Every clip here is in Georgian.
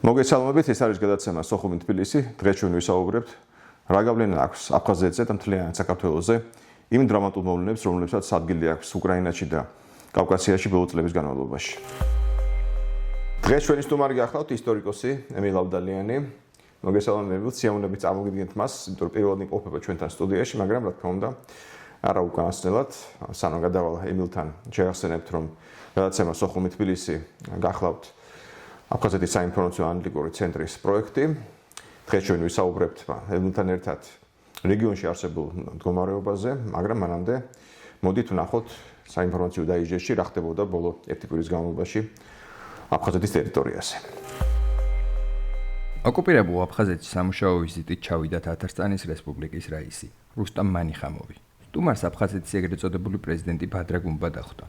მოგესალმებით, ეს არის გადაცემა სოხუმი თბილისი. დღეს ჩვენ ვისაუბრებთ რა გავლენა აქვს აფხაზეთზე და მთლიანად საქართველოზე იმ დრამატულ მოვლენებს, რომლებსაც ადგილი აქვს უკრაინაში და კავკასიაში ბოლო წლების განმავლობაში. დღეს ჩვენი სტუმარი გახლავთ ისტორიკოსი ემილ ავდალიანი. მოგესალმებით, სიამოვნებით წარმოგიდგენთ მას, იმიტომ რომ პირველად იმყოფება ჩვენთან სტუდიაში, მაგრამ რა თქმა უნდა, არა უკანასკნელად, სანამ გადავალ ემილთან შეახსენებთ, რომ გადაცემა სოხუმი თბილისი გახლავთ აფხაზეთის საინფორმაციო ანალიტიკური ცენტრის პროექტი. დღეს ჩვენ ვისაუბრებთ ემილთან ერთად რეგიონში არსებულ მდგომარეობაზე, მაგრამ მანამდე მოდით ვნახოთ საინფორმაციო დაიჯეში რა ხდებოდა ბოლო ერთი კვირის განმავლობაში აფხაზეთის ტერიტორიაზე. ოკუპირებულ აფხაზეთში სამუშაო ვიზიტით ჩავიდა თათარსტანის რესპუბლიკის რაისი რუსტამ მანიხამოვი. სტუმარს აფხაზეთის ეგრეთ წოდებული პრეზიდენტი ბადრა გუმბა დახვდა.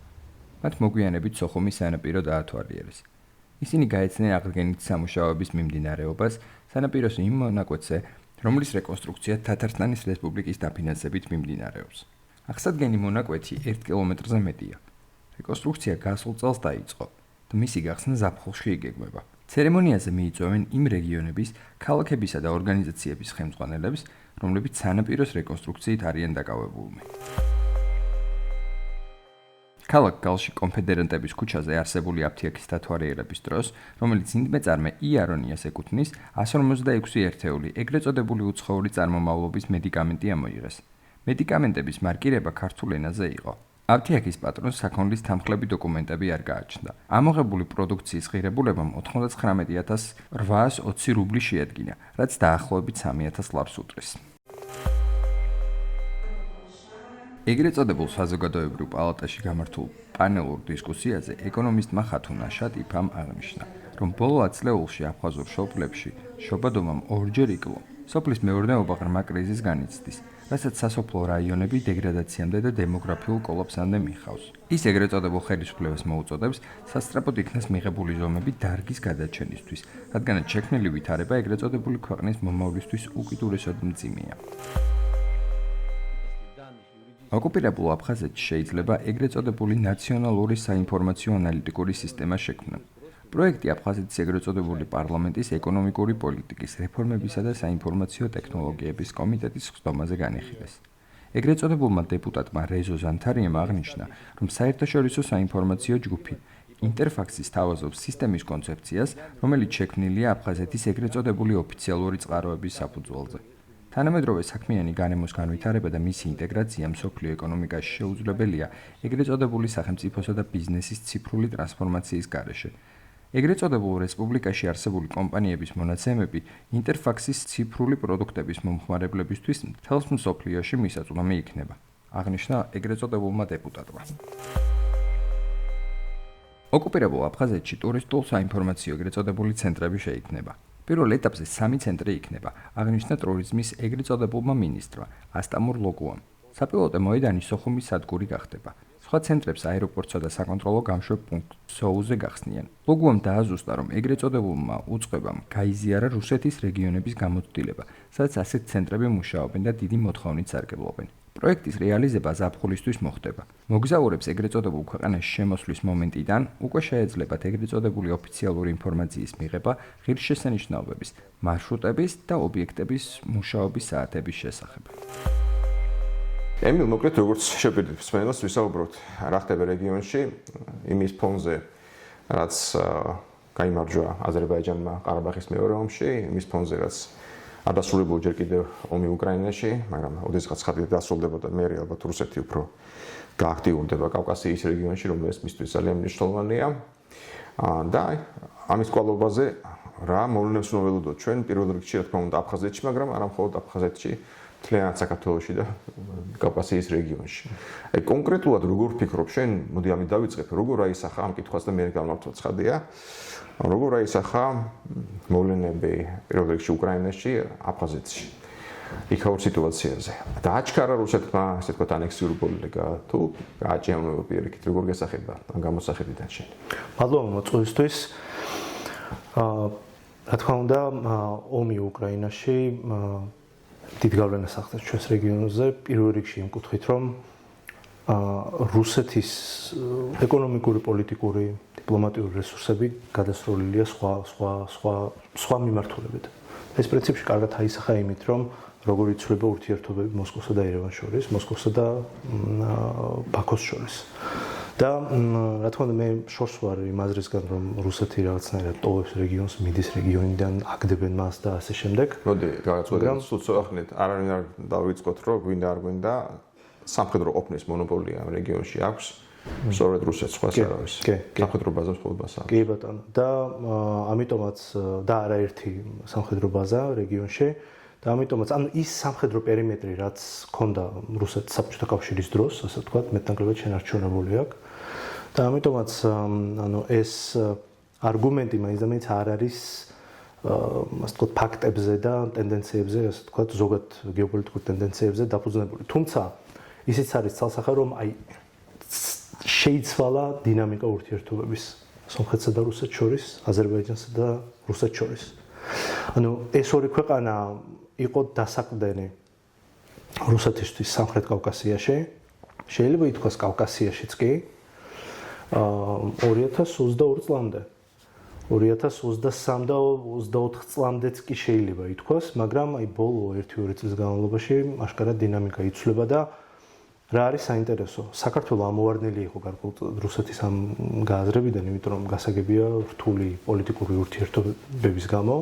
მათ მოგვიანებით სოხუმის სანაპირო დაათვალიერეს. ისინი გაეცნენ აღდგენითი სამუშაოების მიმდინარეობას სანაპიროს იმ მონაკვეთზე, რომლის რეკონსტრუქცია თათარსტანის რესპუბლიკის დაფინანსებით მიმდინარეობს. აღსადგენი მონაკვეთი 1 კილომეტრზე მეტია. რეკონსტრუქცია გასულ წელს დაიწყო და მისი გახსნა ზაფხულში იგეგმება. ცერემონიაზე მიიწვევენ იმ რეგიონების, ქალაქებისა და ორგანიზაციების ხელმძღვანელებს, რომლებიც სანაპიროს რეკონსტრუქციით არიან დაკავებულნი. ქალაქ გალში კონფედერენტების ქუჩაზე არსებული აფთიაქის დათვალიერების დროს, რომელიც ინდმეწარმე იარონიას ეკუთვნის, 156 ერთეული ეგრეთ წოდებული უცხოური წარმომავლობის მედიკამენტი ამოიღეს. მედიკამენტების მარკირება ქართულ ენაზე იყო. აფთიაქის პატრონს საქონლის თანხლები დოკუმენტები არ გააჩნდა. ამოღებული პროდუქციის ღირებულებამ 99,820 რუბლი შეადგინა, რაც დაახლოებით 3,000 ლარს უტრის. ეგრეთ წოდებულ საზოგადოებრივ პალატაში გამართულ პანელურ დისკუსიაზე ეკონომისტმა ხათუნ აშატიფამ აღნიშნა, რომ ბოლო 10 წლეულში აფხაზურ სოფლებში შობადობამ ორჯერ იკლო. სოფლის მეურნეობა ღრმა კრიზისს განიცდის, რასაც სასოფლო რაიონები დეგრადაციამდე და დემოგრაფიულ კოლაფსამდე მიჰყავს. ის ეგრეთ წოდებულ ხელისუფლებას მოუწოდებს სასწრაფოდ იქნას მიღებული ზომები დარგის გადაჩენისთვის, რადგანაც შექმნილი ვითარება ეგრეთ წოდებული ქვეყნის მომავლისთვის უკიდურესად მძიმეა. ოკუპირებულ აფხაზეთში შეიძლება ეგრეთ წოდებული ნაციონალური საინფორმაციო ანალიტიკური სისტემა შექმნა. პროექტი აფხაზეთის ეგრეთ წოდებული პარლამენტის ეკონომიკური პოლიტიკის რეფორმებისა და საინფორმაციო ტექნოლოგიების კომიტეტის ხსდომაზე განიხილეს. ეგრეთ წოდებულმა დეპუტატმა რეზო ზანთარიემ აღნიშნა, რომ საერთაშორისო საინფორმაციო ჯგუფი ინტერფაქსის თავაზობს სისტემის კონცეფციას, რომელიც შექმნილია აფხაზეთის ეგრეთ წოდებული ოფიციალური წყაროების საფუძველზე. თანამედროვე საქმიანი განემოს განვითარება და მისი ინტეგრაცია მსოფლიო ეკონომიკაში შეუძლებელია ეგრეთ წოდებული სახელმწიფოსა და ბიზნესის ციფრული ტრანსფორმაციის გარეშე. ეგრეთ წოდებულ რესპუბლიკაში არსებული კომპანიების მონაცემები ინტერფაქსის ციფრული პროდუქტების მომხმარებლებისთვის მთელს მსოფლიოში მისაწვდომი იქნება, აღნიშნა ეგრეთ წოდებულმა დეპუტატმა. ოკუპირებულ აფხაზეთში ტურისტულ საინფორმაციო ეგრეთ წოდებული ცენტრები შეიქმნება. პირველ ეტაპზე 3 ცენტრი იქნება, აღნიშნა ტურიზმის ეგრეთ წოდებულმა მინისტრმა ასტამურ ლოგუამ. საპილოტო მოედანი სოხუმის სადგური გახდება. სხვა ცენტრებს აეროპორტსა და საკონტროლო გამშვებ პუნქტ სოუზე გახსნიან. ლოგუამ დააზუსტა, რომ ეგრეთ წოდებულმა უწყებამ გაიზიარა რუსეთის რეგიონების გამოცდილება, სადაც ასეთ ცენტრები მუშაობენ და დიდი მოთხოვნით სარგებლობენ. პროექტის რეალიზება ზაფხულისთვის მოხდება. მოგზაურებს ეგრეთ წოდებულ ქვეყანაში შემოსვლის მომენტიდან უკვე შეეძლებათ ეგრეთ წოდებული ოფიციალური ინფორმაციის მიღება ღირსშესანიშნაობების, მარშრუტების და ობიექტების მუშაობის საათების შესახებ. ემილ, მოკლედ როგორც შევპირდით მსმენელს, ვისაუბროთ რა ხდება რეგიონში, იმის ფონზე, რაც გაიმარჯვა აზერბაიჯანმა ყარაბაღის მეორე ომში, იმის ფონზე, რაც არ დასრულებულა ჯერ კიდევ ომი უკრაინაში, მაგრამ ოდესღაც ხარჯი დასრულდებოდა, მე ალბათ რუსეთი უფრო გააქტიურდება კავკასიის რეგიონში, რომელიც მისთვის ძალიან მნიშვნელოვანია. და ამის კვალობაზე რა მოვლენებს უნდა ველოდოთ ჩვენ პირველ რიგში, რა თქმა უნდა, აფხაზეთში, მაგრამ არა მხოლოდ აფხაზეთში, მთლიანად საქართველოში და კავკასიის რეგიონში. აი კონკრეტულად როგორ ფიქრობ შენ, მოდი ამით დავიწყებ, როგორ აისახა ამ კითხვას და მე გამართვა ცხადია. როგორ აისახა მოვლენები პირველ რიგში უკრაინაში, აფხაზეთში, იქაურ სიტუაციაზე. დააჩქარა რუსეთმა, ასე ვთქვათ, ანექსიური პოლიტიკა თუ გააჭიანურება პირიქით, როგორ გასახება ამ გამოსახედიდან შენ? მადლობა მოწვევისთვის. რა თქმა უნდა, ომი უკრაინაში დიდ გავლენას ახდენს ჩვენს რეგიონზე, პირველ რიგში იმ კუთხით, რომ რუსეთის ეკონომიკური, პოლიტიკური, დიპლომატიური რესურსები გადასროლილია სხვა მიმართულებით. ეს პრინციპში კარგად აისახა იმით, რომ როგორ იცვლება ურთიერთობები მოსკოვსა და ერევანს შორის, მოსკოვსა და ბაქოს შორის. და რა თქმა უნდა მე შორს ვარ იმ აზრისგან, რომ რუსეთი რაღაცნაირად ტოვებს რეგიონს, მიდის რეგიონიდან, აგდებენ მას და ასე შემდეგ. მოდი, გადაწყვეტეთ, სულ ახნით, არავინ არ დავიწყოთ, რომ გვინდა არ გვინდა სამხედრო ყოფნის მონოპოლია რეგიონში აქვს. სწორედ რუსეთს სხვას არ არის. სამხედრო ბაზას მხოლოდ აქვს. კი ბატონო. და ამიტომაც და არაერთი სამხედრო ბაზა რეგიონში და ამიტომაც ანუ ის სამხედრო პერიმეტრი, რაც ჰქონდა რუსეთს საბჭოთა კავშირის დროს, ასე ვთქვათ, მეტნაკლებად შენარჩუნებული აქვს. და ამიტომაც ანუ ეს არგუმენტი მაინც არ არის ასე ვთქვათ ფაქტებზე და ტენდენციებზე, ასე ვთქვათ, ზოგად გეოპოლიტიკურ ტენდენციებზე დაფუძნებული. თუმცა ისიც არის ცალსახა, რომ აი შეიცვალა დინამიკა ურთიერთობების სომხეთსა და რუსეთს შორის, აზერბაიჯანსა და რუსეთს შორის. ანუ ეს ორი ქვეყანა იყო დასაყრდენი რუსეთისთვის სამხრეთ კავკასიაში, შეიძლება ითქვას კავკასიაშიც კი 2022 წლამდე. 2023 და 24 წლამდეც კი შეიძლება ითქვას, მაგრამ აი ბოლო 1-2 წლის განმავლობაში აშკარად დინამიკა იცვლება და რა არის საინტერესო? საქართველოს ამოვარდნილი იყო გარკვეულად რუსეთის ამ გააზრებიდან, იმიტომ რომ გასაგებია რთული პოლიტიკური ურთიერთობების გამო.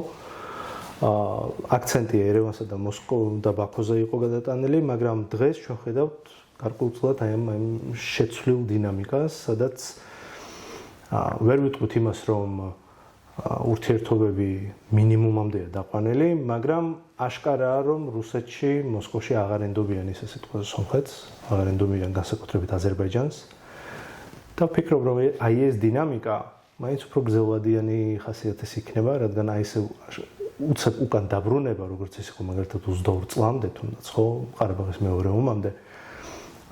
აქცენტი ერევანსა და მოსკოვსა და ბაქოზე იყო გადატანილი, მაგრამ დღეს ჩვენ ხედავთ გარკვეულწილად აი ამ შეცვლილ დინამიკას, სადაც ვერ ვიტყვით იმას, რომ ურთიერთობები მინიმუმამდეა დაყვანილი, მაგრამ აშკარაა, რომ რუსეთში, მოსკოვში აღარ ენდობიან ისე სიტყვაზე სომხეთს, აღარ ენდობიან განსაკუთრებით აზერბაიჯანს. და ვფიქრობ, რომ აი ეს დინამიკა მაინც უფრო გრძელვადიანი ხასიათის იქნება, რადგან აი ესე უცებ უკან დაბრუნება, როგორც ის იყო მაგალითად 22 წლამდე, თუნდაც ხო, ყარაბაღის მეორე ომამდე.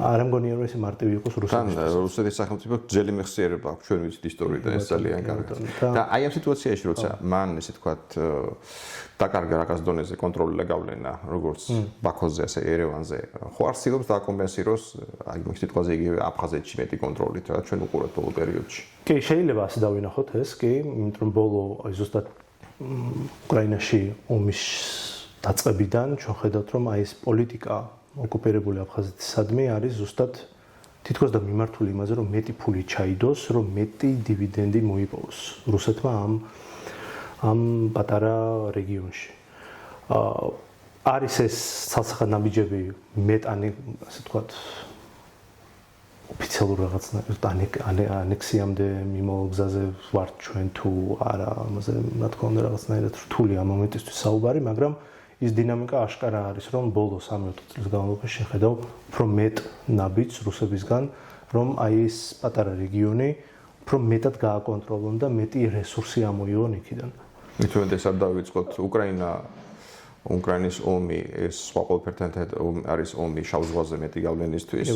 არ მგონია რომ ეს მარტივი იყოს რუსეთის. თან რუსეთის სახელმწიფო ძელი მეხსიერება აქვს ჩვენ ვიცით ისტორიიდან ეს ძალიან კარგად. და აი ამ სიტუაციაში როცა მან ესე თქვათ დაკარგა რაღაც დონეზე კონტროლი და გავლენა როგორც ბაქოზე ასე ერევანზე ხო არ ცდილობს დააკომპენსიროს აი იმ სიტყვაზე იგივე აფხაზეთში მეტი კონტროლით რა ჩვენ უყურებთ ბოლო პერიოდში. კი შეიძლება ასე დავინახოთ ეს კი იმიტომ რომ ბოლო აი ზუსტად უკრაინაში ომის დაწყებიდან ჩვენ ხედავთ რომ აი ეს პოლიტიკა ოკუპირებული აფხაზეთისადმი არის ზუსტად თითქოს და მიმართული იმაზე რომ მეტი ფული ჩაიდოს, რომ მეტი დივიდენდი მოიპოვოს რუსეთმა ამ პატარა რეგიონში. არის ეს ცალსახად ნაბიჯები მეტანი, ასე ვთქვათ, ოფიციალურ რაღაცნაირად ანექსიამდე მიმავალ გზაზე ვართ ჩვენ თუ არა, ამაზე რა თქმა უნდა რაღაცნაირად რთული ამ მომენტისთვის საუბარი, მაგრამ ის დინამიკა აშკარა არის, რომ ბოლო 3-4 წლის განმავლობაში შეხედავ უფრო მეტ ნაბიჯს რუსებისგან, რომ აი ეს პატარა რეგიონი უფრო მეტად გააკონტროლონ და მეტი რესურსი ამოიღონ იქიდან. მithumete ეს არ დავიწყოთ უკრაინის ომი ეს სხვა ყველაფერთან არის ომი შავ ზღვაზე მეტი გავლენისთვის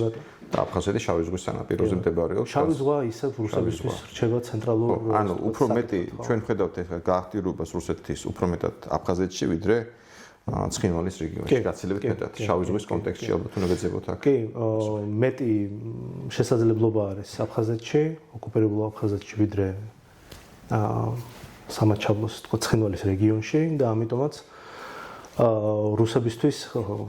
და აფხაზეთის შავი ზღვის სანაპიროზე მდებარეობს. შავი ზღვა ისევ რუსებისთვის რჩება ცენტრალურ ანუ უფრო მეტი ჩვენ ხედავთ ეხლა გააქტიურებას რუსეთის უფრო მეტად აფხაზეთში ვიდრე ცხინვალის რეგიონში გაცილებით მეტად შავი ზღვის კონტექსტში ალბათ უნდა გეძებოთ აქ. კი, მეტი შესაძლებლობა არის აფხაზეთში, ოკუპირებულ აფხაზეთში ვიდრე სამაჩაბლოს თქო ცხინვალის რეგიონში და ამიტომაც რუსებისთვის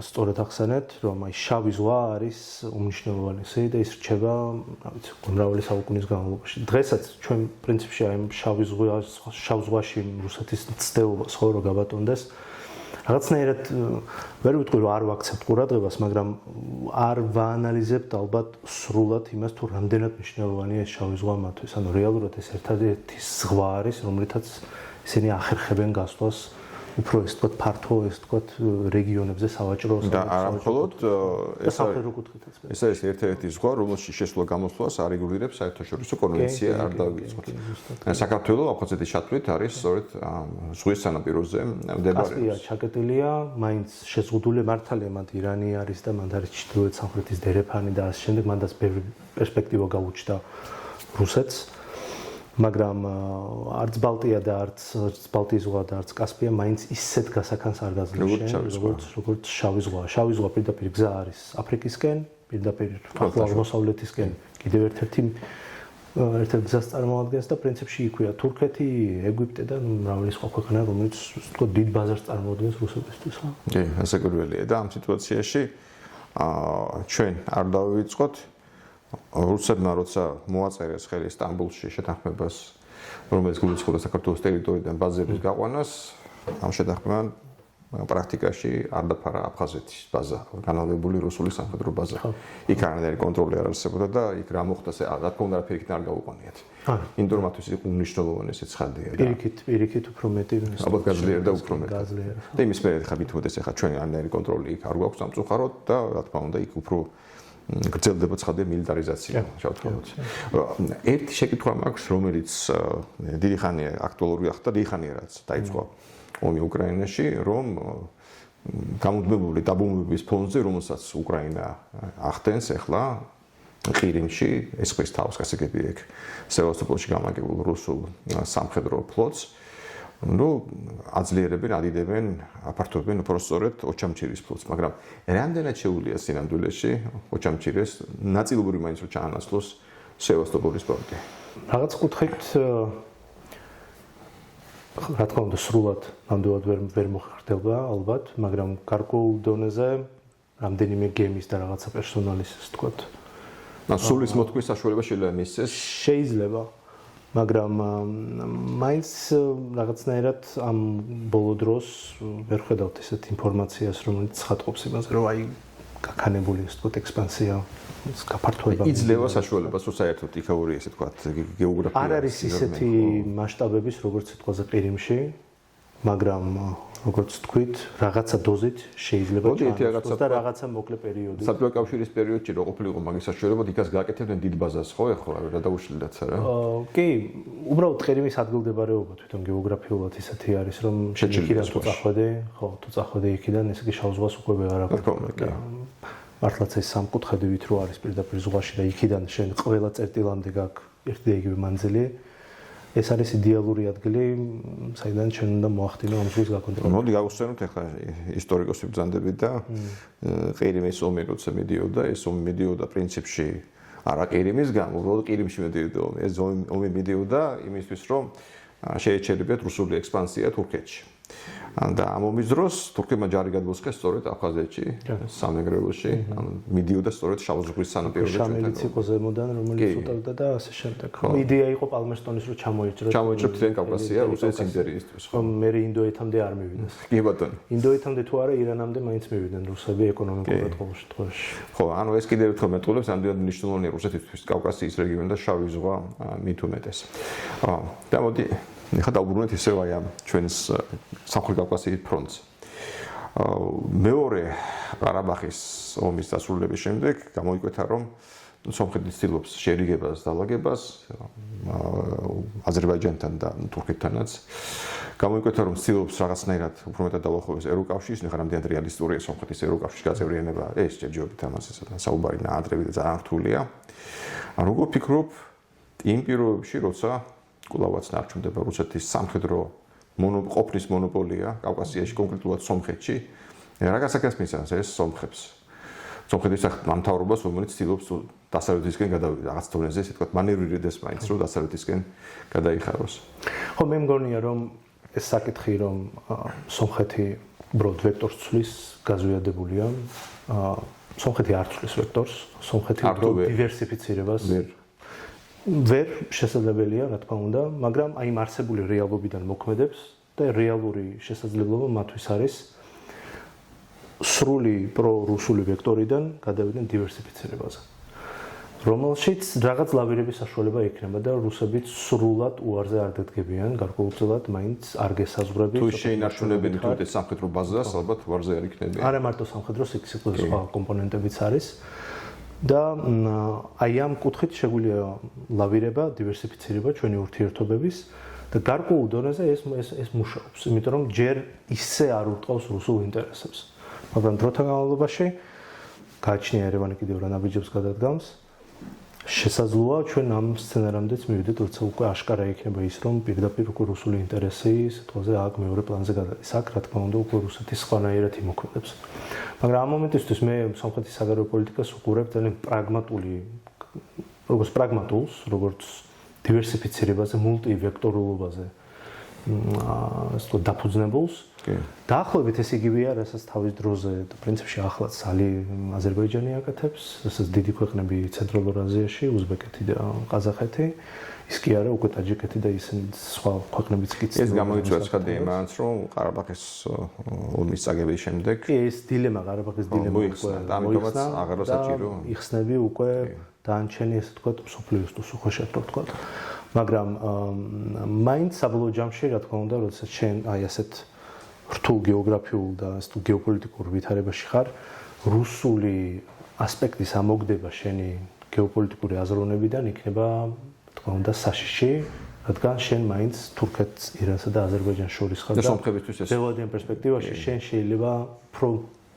სწორად ახსენეთ, რომ აი შავი ზღვა არის უმნიშვნელოვანესი და ის რჩება, რა ვიცი, მრავალი საუკუნის განმავლობაში. დღესაც ჩვენ პრინციპში აი შავ ზღვაში რუსეთის ცდეობას ხო რო გაბატონდეს რაღაცნაირად ვერ ვიტყვი რომ არ ვაქცევთ ყურადღებას, მაგრამ არ ვაანალიზებთ ალბათ სრულად იმას თუ რამდენად მნიშვნელოვანია ეს შავი ზღვა მათთვის. ანუ რეალურად ეს ერთადერთი ზღვა არის, რომლითაც ისინი ახერხებენ გასვლას უფრო ეს თქვა ფართო ეს თქვა რეგიონებზე სავაჭრო და არა მხოლოდ ეს არის ერთ-ერთი ზღვა, რომელშიც შესვლა-გამოსვლას არ იგულირებს საერთაშორისო კონვენცია, არ დავიწყოთ. საქართველოს აფხაზეთის ჩათვლით არის სწორედ ზღვის სანაპიროზე მდებარეობს. კასპია ჩაკეტილია, მაინც შეზღუდული მართალია, მათ ირანი არის და მათ არის ჩრდილოეთ სამხრეთის დერეფანი და ასე შემდეგ, მანდაც ბევრი პერსპექტივა გაუჩნდა რუსეთს. მაგრამ არც ბალტია და არც ბალტიის ზღვა და არც კასპია მაინც ისეთ გასახანს არ გაძლევს, როგორც შავი ზღვა. შავი ზღვა პირდაპირ გზა არის აფრიკისკენ, პირდაპირ აღმოსავლეთისკენ კიდევ ერთ-ერთი გზას წარმოადგენს და პრინციპში იქვეა თურქეთი, ეგვიპტე და მრავალი სხვა ქვეყანა, რომელიც თქო დიდ ბაზარს წარმოადგენს რუსებისთვის. კი, ასე გვერდია და ამ სიტუაციაში ჩვენ არ დავივიწყოთ რუსებმა როცა მოაწერეს ხელი სტამბოლში შეთანხმებას, რომელიც გულისხმობდა საქართველოს ტერიტორიიდან ბაზების გაყვანას, ამ შეთანხმებამ პრაქტიკაში არ დაფარა აფხაზეთის ბაზა, განალებული რუსული სამხედრო ბაზა. იქ არანაირი კონტროლი არ არსებობდა და იქ რა მოხდა, რა თქმა უნდა, ფიქრით არ გაუყონიათ. იმიტომ მათთვის იყო უმნიშვნელოვანესი ცხადია და პირიქით უფრო მეტი ალბათ გაძლიერდა უფრო მეტი. და იმის მერე ხა მithumetes ახლა ჩვენ არანაირი კონტროლი იქ არ გვაქვს სამწუხაროდ და რა თქმა უნდა იქ უფრო გრძელდება ცხადია მილიტარიზაცია, შევთხოვოთ. ერთი შეკითხვა მაქვს, რომელიც დიდი ხანია აქტუალური ხდა, დიდი ხანია რაც დაიწყო ომი უკრაინაში, რომ გამუდმებული დაბომბვების ფონზე, რომელსაც უკრაინა ახდენს ახლა ყირიმში, ესხვის თავს გასაგები ეგ სევასტოპოლში გამაგებულ რუსულ სამხედრო ფლოტს, აძლიერებენ, ადიდებენ, აფართოვებენ უпростоრეთ ოჩამჩირის ფლოტს, მაგრამ რამდენად შეუძლია სინამდვილეში ოჩამჩირეს ნაწილობრივ მაინც რო ჩაანაცვლოს სევასტოპოლის პორტი. რაღაც კუთხით რა თქმა უნდა სრულად ნამდვილად ვერ მოხერხდება ალბათ, მაგრამ გარკვეულ დონეზე რამდენიმე გემის და რაღაცა პერსონალის ასე ვთქვათ. სულის მოთქმის საშუალება შეიძლება მისცეს? შეიძლება, მაგრამ მაინც რაღაცნაირად ამ ბოლო დროს ვერ ხედავთ ესეთ ინფორმაციას, რომელიც ცხადყოფს იმაზე, რომ აი გაქანებული ასე ვთქვათ ექსპანსია გაფართოება. იძლევა საშუალებას, რომ საერთოდ იქაური ესე ვთქვათ გეოგრაფია. არ არის ისეთი მასშტაბების, როგორც სიტყვაზე ყირიმში, მაგრამ როგორც თქვით, რაღაცა დოზით შეიძლება ჩაანაცვლოს და რაღაცა მოკლე პერიოდით. საბჭოთა კავშირის პერიოდში რო ყოფილიყო მაგის საშუალებად, იქაც გააკეთებდნენ დიდ ბაზას, ხო, ეხლა რა დაუშლიდათ რა? კი, უბრალოდ ყირიმის ადგილმდებარეობა თვითონ გეოგრაფიულად ისეთი არის, რომ იქიდან თუ წახვედე, ხო, თუ წახვედე იქიდან, ესე იგი შავ ზღვას უკვე ვეღარ აკეთებ. მართლაც ეს სამკუთხედივით რო არის პირდაპირ ზღვაში და იქიდან შენ ყველა წერტილამდე გაქვს ერთი და იგივე მანძილი. ეს არის იდეალური ადგილი, საიდან ჩვენ უნდა მოახდინო ამ ზღვის გაკონტროლება. მოდი გავხსენოთ ახლა ისტორიკოსი ბრძანდები და ყირიმის ომი როცა მიდიოდა, ეს ომი მიდიოდა პრინციპში არა ყირიმის გამო, უბრალოდ ყირიმში მიდიოდა ომი. ეს ომი მიდიოდა იმისთვის, რომ შეეჩერებიათ რუსული ექსპანსია თურქეთში. და ამ ომის დროს თურქებმა ჯარი გადმოსხეს სწორედ აფხაზეთში, სამეგრელოში, მიდიოდა სწორედ შავ ზღვის სანაპიროზე. შამილიც იყო ზემოდან, რომელიც უტევდა და ასე შემდეგ. იდეა იყო პალმერსტონის რომ ჩამოიჭრათ. ჩამოიჭრათ თითქმის კავკასია რუსეთის იმპერიისთვის. ხომ მე ინდოეთამდე არ მივიდეს. კი ბატონო. ინდოეთამდე თუ არა ირანამდე მაინც მივიდნენ რუსები ეკონომიკურად ყოველ შემთხვევაში. ხო, ანუ ეს კიდევ ერთხელ მეტყოლებს ამდენად მნიშვნელოვანია რუსეთისთვის კავკასიის რეგიონი და შავი ზღვა მით უმეტეს. და მოდი ეხლა დავუბრუნდეთ ისევ აი ამ ჩვენს სამხრეთ კავკასიის ფრონტს. მეორე ყარაბაღის ომის დასრულების შემდეგ გამოიკვეთა, რომ სომხეთი ცდილობს შერიგებას და ლაგებას აზერბაიჯანთან და თურქეთთანაც. გამოიკვეთა, რომ ცდილობს რაღაცნაირად უფრო მეტად დაუახლოვდეს ევროკავშირს, ნახე რამდენად რეალისტურია სომხეთის ევროკავშირის გაწევრიანება. ეს ჯერჯერობით ამას საუბარი ნაადრევი და ძალიან რთულია. როგორ ფიქრობ იმ პირობებში, როცა კვლავაც ნარჩუნდება რუსეთის სამხედრო ყოფნის მონოპოლია კავკასიაში, კონკრეტულად სომხეთში. რა გასაკეთებს მისცემს ეს სომხებს? სომხეთის მთავრობას, რომელიც ცდილობს დასავლეთისკენ გადავიდა, რაღაც დონეზე, ესე ვთქვათ, მანევრირდეს მაინც, რომ დასავლეთისკენ გადაიხაროს. ხო, მე მგონია, რომ ეს საკითხი, რომ სომხეთი უბრალოდ ვექტორს ცვლის, გაზვიადებულია. სომხეთი არ ცვლის ვექტორს, სომხეთი უბრალოდ დივერსიფიცირებას ვერ შესაძლებელია, რა თქმა უნდა, მაგრამ აი ამ არსებული რეალობიდან მოქმედებს და რეალური შესაძლებლობა მათთვის არის სრული პრო-რუსული ვექტორიდან გადავიდნენ დივერსიფიცირებაზე. რომელშიც რაღაც ლავირების საშუალება იქნება და რუსებიც სრულად უარზე არ დადგებიან, გარკვეულწილად მაინც არ გესაზღვრებით. თუ შეინარჩუნებენ თუნდაც სამხედრო ბაზას, ალბათ უარზე არ იქნებიან. არა მარტო სამხედროს, იქ სხვა კომპონენტებიც არის. და აი ამ კუთხით შეგვიძლია ლავირება, დივერსიფიცირება ჩვენი ურთიერთობების და გარკვეულ დონეზე ეს მუშაობს, იმიტომ რომ ჯერ ისე არ ურტყავს რუსულ ინტერესებს. მაგრამ დროთა განმავლობაში გააჩნია ერევანი კიდევ რა ნაბიჯებს გადადგამს. შესაძლოა ჩვენ ამ სცენარამდეც მივიდეთ, როცა უკვე აშკარა იქნება ის, რომ პირდაპირ უკვე რუსული ინტერესი სიტყვაზე აქ მეორე პლანზე გადადის. აქ რა თქმა უნდა უკვე რუსეთი სხვანაირად იმოქმედებს. მაგრამ ამ მომენტისთვის მე სომხეთის საგარეო პოლიტიკას უყურებ ძალიან პრაგმატული, როგორც პრაგმატულს, როგორც დივერსიფიცირებაზე, მულტივექტორულობაზე ასე თქო დაფუძნებულს. დაახლოებით ეს იგივეა, რასაც თავის დროზე პრინციპში ახლაც აზერბაიჯანი აკეთებს, რასაც დიდი ქვეყნები ცენტრალურ აზიაში, უზბეკეთი და ყაზახეთი, ის კი არა უკვე ტაჯიკეთი და ისინი სხვა ქვეყნებიც კი ეს გამოიწვია ცხადია იმანაც, რომ ყარაბაღის ომის წაგების შემდეგ ეს დილემა ყარაბაღის დილემა ამიტომაც აღარა საჭირო იხსნები უკვე დაანჩენი ასე თქვა მსოფლიოს უხეშად რო თქვა. მაგრამ მაინც საბოლოო ჯამში რა თქმა უნდა, როდესაც შენ აი ასეთ რთულ გეოგრაფიულ და თუ გეოპოლიტიკურ ვითარებაში ხარ, რუსული ასპექტის ამოგდება შენი გეოპოლიტიკური აზროვნებიდან იქნება თქმა უნდა საშიში, რადგან შენ მაინც თურქეთს, ირანსა და აზერბაიჯანს შორის ხარ და სომხებისთვის ეს ველოდიან პერსპექტივაში შენ შეიძლება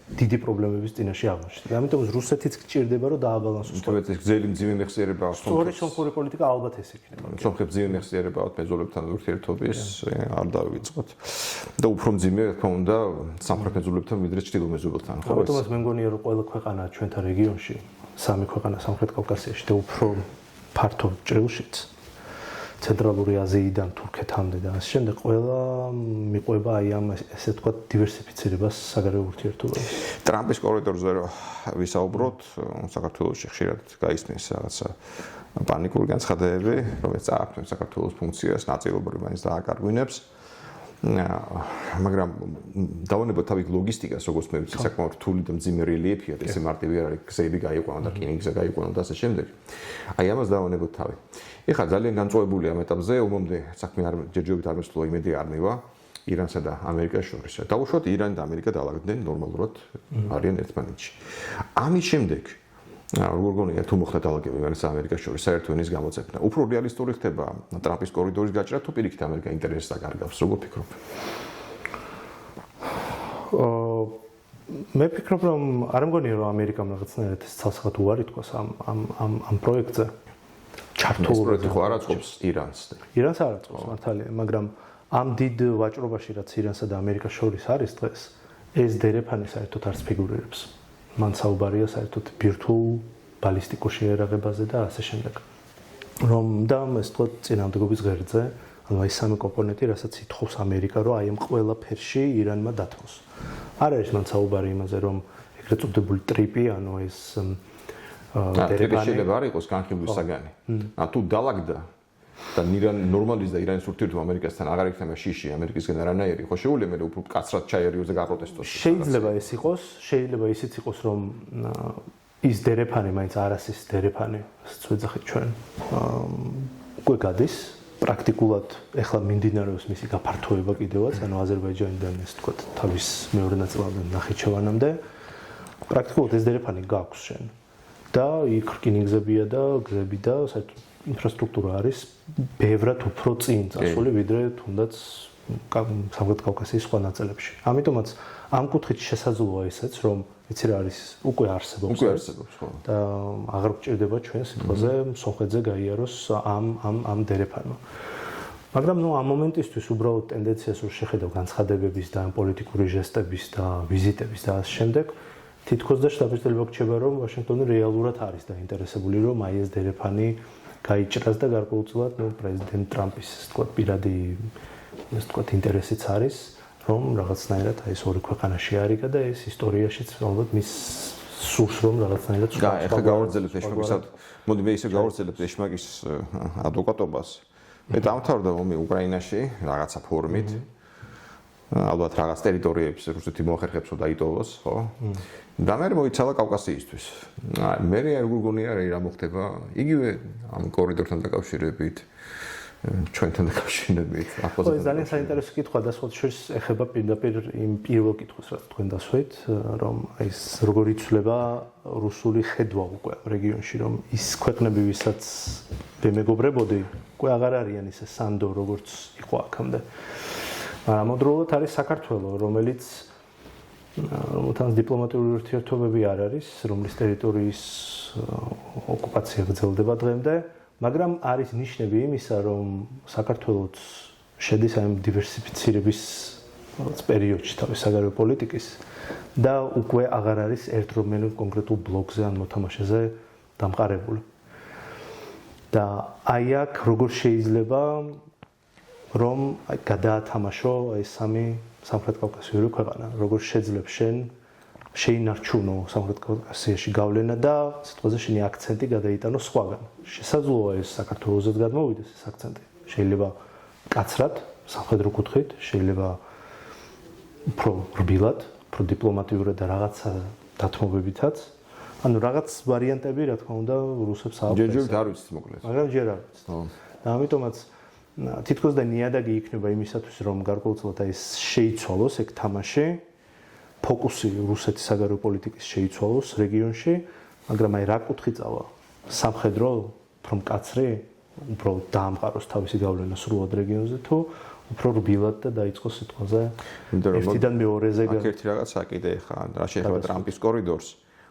დიდი პრობლემების წინაშე აღმოჩნდეს. ამიტომ რუსეთიც გჭირდება რომ დააბალანსოს. თუმცა ეს გზელი მძიმე მეხსიერება აქვს. სწორი სომხური პოლიტიკა ალბათ ეს იქნება. სომხებს მძიმე მეხსიერება აქვს მეზობლებთან ურთიერთობის არ დავივიწყოთ. და უფრო მძიმე რა თქმა უნდა სამხრეთ მეზობლებთან ვიდრე ჩრდილო მეზობლებთან. ხო, ამიტომაც მე მგონია რომ ყველა ქვეყანა ჩვენთან რეგიონში, სამი ქვეყანა სამხრეთ კავკასიაში და უფრო ფართო ჭრილშიც ცენტრალური აზიიდან თურქეთამდე და ასე შემდეგ ყველა მიყვება აი ამ ესე თქვა დივერსიფიცირებას საგარეო ურთიერთობებში. ტრამპის კორიდორზე რო ვისაუბროთ, საქართველოში ხშირად გაისმის რაღაცა პანიკური განცხადებები, რომელიც წააგებს საქართველოს ფუნქციას, ნაწილობრივ მაინც დააკარგვინებს. მაგრამ დავანებოთ თავი ლოგისტიკას, როგორც მე ვიცი, საკმაოდ რთული და მძიმე რელიეფია, ესე მარტივი არ არის, გზები გაიყვანა და რკინიგზა გაიყვანა და ასე შემდეგ. აი ამას დავანებოთ თავი. ეხლა ძალიან განწყვეტებული ამ ეტაპზე, ომამდე საქმე არ ჯერჯერობით არ მოსულა, იმედი არ მივა ირანსა და ამერიკას შორის. დაუშვათ ირანი და ამერიკა დაალაგდნენ ნორმალურად არიან ერთმანეთში. ამის შემდეგ როგორ გონია თუ მოხდა დაალაგება ირანსა და ამერიკას შორის საერთო ენის გამოძებნა. უფრო რეალისტური ხდება ტრამპის კორიდორის გაჭრა თუ პირიქით ამერიკა ინტერესს დაკარგავს, როგორ ფიქრობ? მე ფიქრობ რომ არ მგონია რომ ამერიკამ რაღაცნაირად ცალსახად უარი თქვას ამ პროექტზე. ჩართულობაზე ხო არ აწყობს ირანს. ირანს არ აწყობს მართალია, მაგრამ ამ დიდ ვაჭრობაში რაც ირანსა და ამერიკას შორის არის დღეს, ეს დერეფანი საერთოდ არც ფიგურირებს. მან საუბარია საერთოდ ბირთვულ ბალისტიკურ შეერაღებაზე და ასე შემდეგ. რომ და ეს თქო წინამდებობის ღერძზე, ანუ ეს სამი კომპონენტი, რასაც ითხოვს ამერიკა, რომ აი ამ ყველაფერში ირანმა დათმოს. არ არის მან საუბარი იმაზე, რომ ეგრეთ წოდებული ტრიპი, ანუ ეს დერეფანი შეიძლება არ იყოს განხილვის საგანი. თუ დაალაგდა და ნორმალიზდა ირანის ურთიერთობა ამერიკასთან აღარ იქნება შიში ამერიკისგან არანაირი, ხო შეუძლია მე უფრო კაცრად ჩაერიოს და გაპროტესტოს. შეიძლება ეს იყოს, შეიძლება ისიც იყოს, რომ ის დერეფანი მაინც არასის დერეფანი, რასაც ვეძახით ჩვენ. უკვე გადის პრაქტიკულად ეხლა მიმდინარეობს მისი გაფართოება კიდევაც, ანუ აზერბაიჯანიდან ეს თქვა თავის მეორე ნაწილამდე ნახიჩევანამდე. პრაქტიკულად ეს დერეფანი გაქვს შენ. და იქ რკინიგზებია და გზები და საერთოდ ინფრასტრუქტურა არის ბევრად უფრო წინ წასული ვიდრე თუნდაც სამხრეთ კავკასიის სხვა ნაწილებში. ამიტომაც ამ კუთხით შესაძლოა ისეც რომ იცი რა არის უკვე არსებობს ხო და აღარ გჭირდება ჩვენ სიტყვაზე სომხეთზე გაიაროს ამ დერეფანმა. მაგრამ ნუ ამ მომენტისთვის უბრალოდ ტენდენციას რო შეხედავ განცხადებების და პოლიტიკური ჟესტების და ვიზიტების და ამ შემდეგ თითქოს და შთაბეჭდილება გრჩება რომ ვაშინგტონი რეალურად არის დაინტერესებული რომ აი ეს დერეფანი გაიჭრას და გარკვეულწილად ნუ პრეზიდენტ ტრამპის ასე ვთქვათ პირადი ასე ვთქვათ ინტერესიც არის რომ რაღაცნაირად აი ეს ორი ქვეყანა შეარიგა და ეს ისტორიაშიც ალბათ მის სურს რომ რაღაცნაირად სხვა ახლა გავარძელებთ ეშმაკისად მოდი მე ისე გავარძელებ ეშმაკის ადვოკატობას მე დამთავრდა ომი უკრაინაში რაღაცა ფორმით ალბათ რაღაც ტერიტორიებს რუსეთი მოახერხებს რომ დაიტოვოს ხო და მე მოიცალა კავკასიისთვის მე როგორ გონია რა მოხდება იგივე ამ კორიდორთან დაკავშირებით ჩვენთან დაკავშირებით ხო ეს ძალიან საინტერესო კითხვა და სხვა შორის ეხება პირდაპირ იმ პირველ კითხვას რაც თქვენ დასვით რომ ეს როგორ იცვლება რუსული ხედვა უკვე რეგიონში რომ ის ქვეყნები ვისაც მეგობრებოდი უკვე აღარ არიან ისე სანდო როგორც იყო აქამდე ამავდროულად არის საქართველო რომელიც რომელთან დიპლომატიური ურთიერთობები არ არის რომლის ტერიტორიის ოკუპაცია გრძელდება დღემდე, მაგრამ არის ნიშნები იმისა, რომ საქართველოს შედის ამ დივერსიფიცირების პერიოდში თავის საგარეო პოლიტიკის და უკვე აღარ არის ერთ რომელიმე კონკრეტულ ბლოკზე ან მოთამაშეზე დამყარებული. და აი აქ როგორ შეიძლება რომ გადაათამაშო აი სამი სამხრეთ კავკასიური ქვეყანა, როგორ შეძლებს შენ შეინარჩუნო სამხრეთ კავკასიაში გავლენა და სიტყვაზე შენი აქცენტი გადაიტანო სხვაგან. შესაძლოა ეს საქართველოსაც გადმოვიდეს ეს აქცენტი. შეიძლება კაცრად, სამხედრო კუთხით, შეიძლება უფრო რბილად, უფრო დიპლომატიურად და რაღაცა დათმობებითაც. ანუ რაღაც ვარიანტები, რა თქმა უნდა, რუსებს აქვს. ჯერჯერობით არ ვიცით მოკლედ. მაგრამ ჯერ არ ვიცით. და ამიტომაც თითქოს და ნიადაგი იქნება იმისათვის, რომ გარკვეულწილად ეს შეიცვალოს ეგ თამაში, ფოკუსი რუსეთის საგარეო პოლიტიკის შეიცვალოს რეგიონში, მაგრამ აი რა კუთხი წავა? სამხედრო, უფრო მკაცრი, უფრო დაამყაროს თავისი გავლენა სრულად რეგიონზე თუ უფრო რბილად და დაიწყოს სიტყვაზე ერთიდან მეორეზე. აქ ერთი რაღაცა კიდე ხა, რა შეეხება ტრამპის კორიდორს.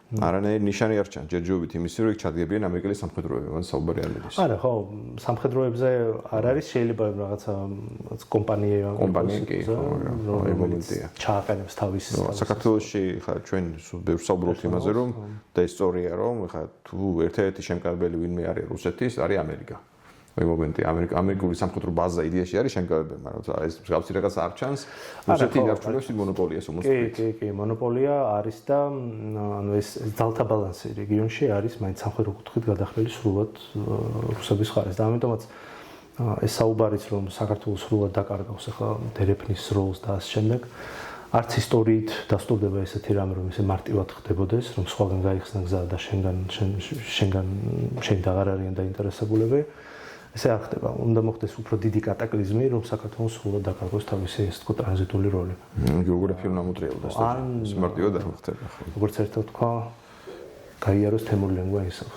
არანაირი ნიშანი არ ჩანს ჯერჯერობით იმისი, რომ იქ ჩადგებიან ამერიკელი სამხედროები, მან საუბარი არ მიდის. არა, ხო, სამხედროებზე არ არის, შეიძლება რაღაცა კომპანია კი, რომელიც ჩააყენებს თავის საქართველოში ხა ჩვენ ბევრს საუბრობთ იმაზე, რომ და ისტორია რომ ხა თუ ერთ-ერთი შემკარებელი ვინმე არის რუსეთის, არის ამერიკა. აი მომენტი ამერიკული სამხედრო ბაზა იდეაში არის შემკარებელი, მაგრამ ეს მსგავსი რაღაც არ ჩანს. რუსეთი ინარჩუნებს მონოპოლიას ომოსპით. კი, მონოპოლია არის და ანუ ეს ძალთა ბალანსი რეგიონში არის მაინც სამხედრო კუთხით გადახრილი სრულად რუსების ხარეს და ამიტომაც ეს საუბარიც რომ საქართველოს სრულად დაკარგავს ახლა დერეფნის როლს და ასე შემდეგ არც ისტორიით დასტურდება ესეთი რამ რომ ესე მარტივად ხდებოდეს რომ სხვაგან გაიხსნა გზა და შენ აღარ არიან დაინტერესებულები ესე არ ხდება. უნდა მოხდეს უფრო დიდი კატაკლიზმი, რომ საქართველოს სრულად დაკარგოს თავისი ეს თქო ტრანზიტული როლი. გეოგრაფიულ ნამოწრიებულს ეს მარტივად არ ხდება. როგორც ერთად თქვა, გაიაროს თემურ ლენგვა ისავს.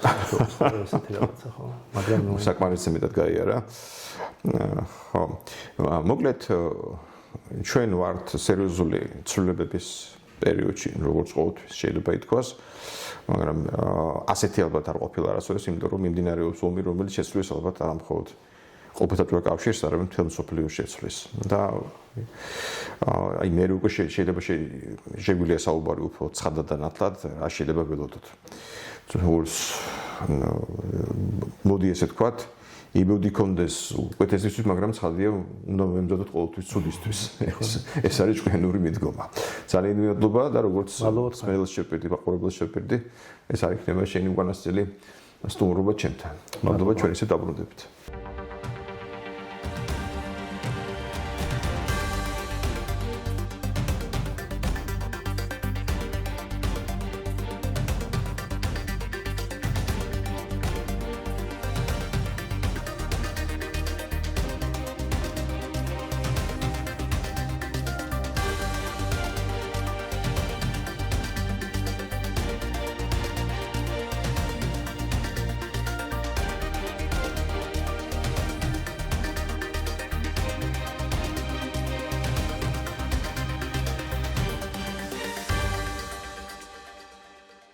ესეთი რაღაცა ხო. მაგრამ საკმარისი მეტად გაიარა. ხო. მოკლედ ჩვენ ვართ სერიოზული ცვლილებების პერიოდში, როგორც ყოველთვის შეიძლება ითქვას. მაგრამ ასეთი ალბათ არ ყოფილა არასოდეს, იმიტომ რომ მიმდინარეობს ომი, რომელიც შეცვლის ალბათ არა მხოლოდ ყოფილთათა კავშირს, არამედ მთელ მსოფლიოს შეცვლის. და აი მე უკვე შეიძლება შეგვიძლია საუბარი უფრო ცხადად და ნათლად, რა შეიძლება ველოდოთ. მოდი ესე ვთქვათ, იმედი გქონდეს უკეთესისთვის, მაგრამ ცხადია, უნდა მემზადოთ ყოველთვის ცუდისთვის. ეს არის ჭკვიანური მიდგომა. ძალიან მადლობა და როგორც სმეილს შევპირდი, მაყურებელს შევპირდი, ეს არ იქნება შენი უკანასკნელი სტუმრობა ჩემთან. მადლობა ჩვენ ისე დაბრუნდებით.